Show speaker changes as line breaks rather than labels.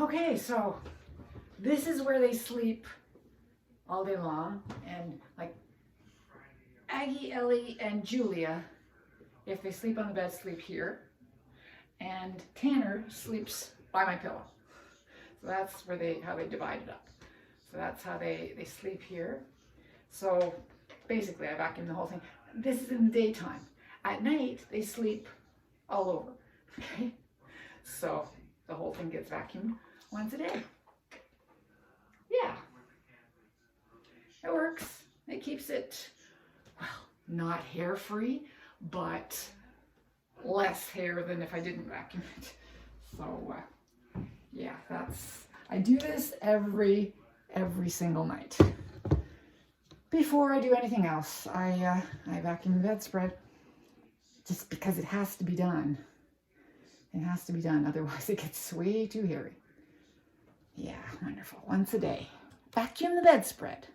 Okay, so this is where they sleep all day long. And like Aggie, Ellie, and Julia, if they sleep on the bed, sleep here. And Tanner sleeps by my pillow. So that's where how they divide it up. So that's how they sleep here. So basically I vacuum the whole thing. This is in the daytime. At night, they sleep all over, okay? So the whole thing gets vacuumed once a day. Yeah, it works. It keeps it, well, not hair-free, but less hair than if I didn't vacuum it. So yeah, I do this every single night. Before I do anything else, I vacuum the bedspread just because it has to be done. It has to be done, otherwise it gets way too hairy. Yeah, wonderful. Once a day. Vacuum the bedspread.